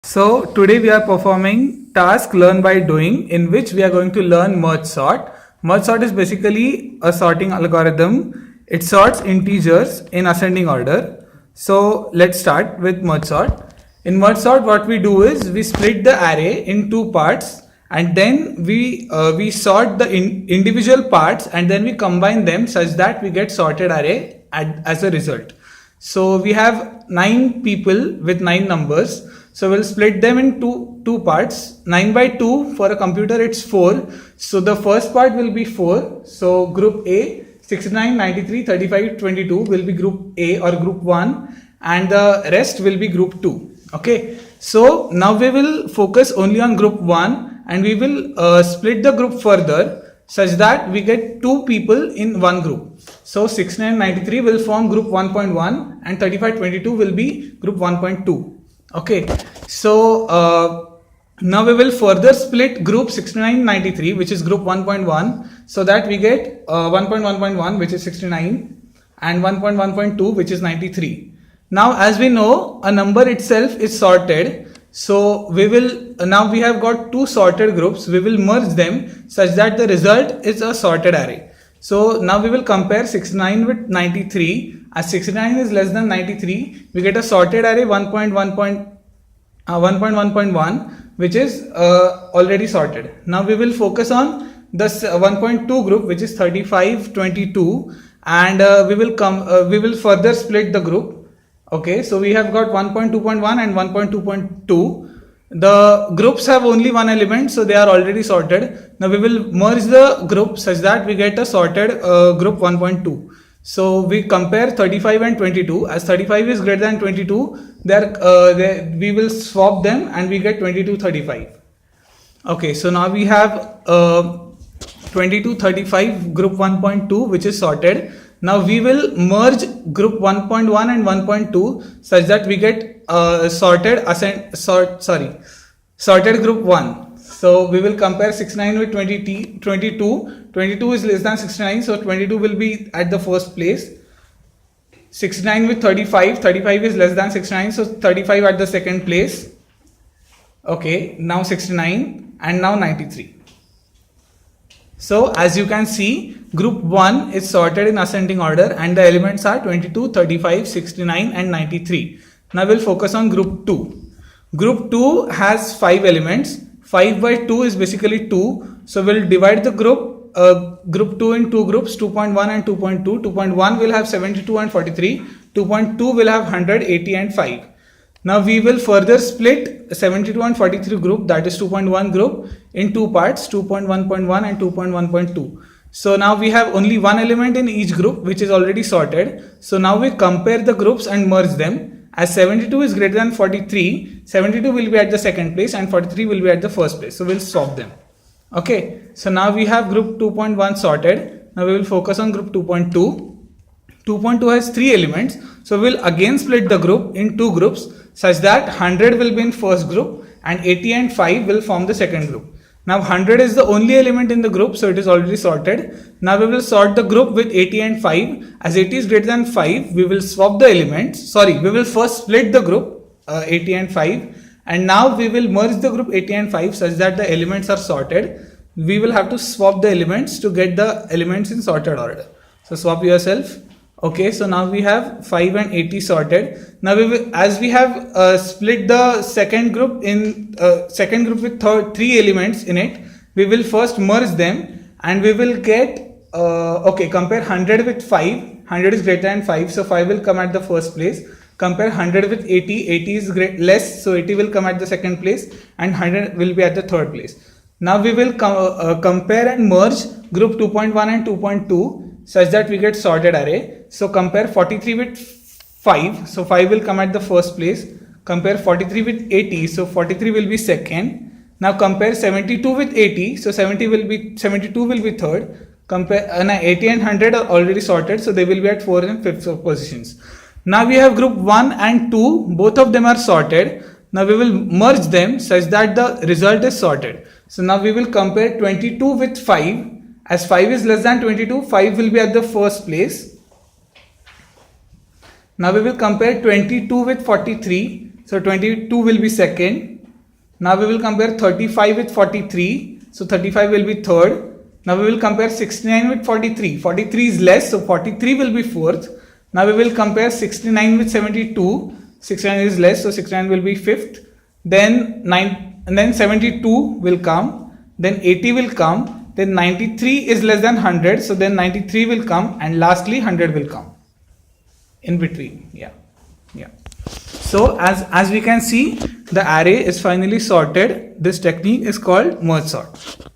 So today we are performing task learn by doing, in which we are going to learn merge sort. Merge sort is basically a sorting algorithm. It sorts integers in ascending order. So let's start with merge sort. In merge sort, what we do is we split the array in two parts, and then we sort the individual parts, and then we combine them such that we get sorted array as a result. So we have 9 people with 9 numbers. So we'll split them in two parts. 9 by 2 for a computer, it's 4. So the first part will be 4. So group A, 69, 93, 35, 22 will be group A or group 1, and the rest will be group 2. Okay. So now we will focus only on group 1, and we will split the group further such that we get 2 people in one group. So 6993 will form group 1.1 and 3522 will be group 1.2. Okay, so now we will further split group 6993, which is group 1.1, so that we get 1.1.1, which is 69, and 1.1.2, which is 93. Now as we know, a number itself is sorted. So we will, now we have got 2 sorted groups, we will merge them such that the result is a sorted array. So now we will compare 69 with 93. As 69 is less than 93, we get a sorted array 1.1.1, which is already sorted. Now we will focus on the 1.2 group, which is 3522, and we will further split the group. Okay, so we have got 1.2.1 and 1.2.2. The groups have only one element, so they are already sorted. Now we will merge the group such that we get a sorted group 1.2. So we compare 35 and 22. As 35 is greater than 22, we will swap them and we get 2235. Okay, so now we have 2235 group 1.2, which is sorted. Now we will merge group 1.1 and 1.2 such that we get sorted group 1. So we will compare 69 with 22. 22 is less than 69, so 22 will be at the first place. 69 with 35. 35 is less than 69, so 35 at the second place. Okay, now 69 and now 93. So as you can see, group 1 is sorted in ascending order and the elements are 22, 35, 69 and 93. Now we'll focus on group 2. Group 2 has 5 elements. 5 by 2 is basically 2. So we'll divide the group 2 in 2 groups, 2.1 and 2.2. 2.1 will have 72 and 43. 2.2 will have 100, 80 and 5. Now we will further split 72 and 43 group, that is 2.1 group, in 2 parts, 2.1.1 and 2.1.2. So now we have only one element in each group, which is already sorted. So now we compare the groups and merge them. As 72 is greater than 43, 72 will be at the second place and 43 will be at the first place. So we'll swap them. Okay, so now we have group 2.1 sorted. Now we will focus on group 2.2. 2.2 has 3 elements. So we'll again split the group in 2 groups such that 100 will be in first group and 80 and 5 will form the second group. Now 100 is the only element in the group, so it is already sorted. Now we will sort the group with 80 and 5. As 80 is greater than 5, we will swap the elements. Sorry, we will first split the group 80 and 5, and now we will merge the group 80 and 5 such that the elements are sorted. We will have to swap the elements to get the elements in sorted order. So swap yourself. Okay, so now we have 5 and 80 sorted. Now as we have split the second group with 3 elements in it, we will first merge them and we will get compare 100 with 5. 100 is greater than 5, so 5 will come at the first place. Compare 100 with 80. 80 is less, so 80 will come at the second place and 100 will be at the third place. Now we will compare and merge group 2.1 and 2.2 such that we get sorted array. So compare 43 with 5, so 5 will come at the first place. Compare 43 with 80, so 43 will be second. Now compare 72 with 80, so 72 will be third. Compare 80 and 100 are already sorted, so they will be at 4th and 5th positions. Now we have group 1 and 2, both of them are sorted. Now we will merge them such that the result is sorted. So now we will compare 22 with 5. As 5 is less than 22, 5 will be at the first place. Now we will compare 22 with 43. So 22 will be second. Now we will compare 35 with 43. So 35 will be third. Now we will compare 69 with 43. 43 is less, so 43 will be fourth. Now we will compare 69 with 72. 69 is less, so 69 will be fifth. Then 72 will come. Then 80 will come. Then 93 is less than 100, so then 93 will come, and lastly 100 will come. In between, yeah. So as we can see, the array is finally sorted. This technique is called merge sort.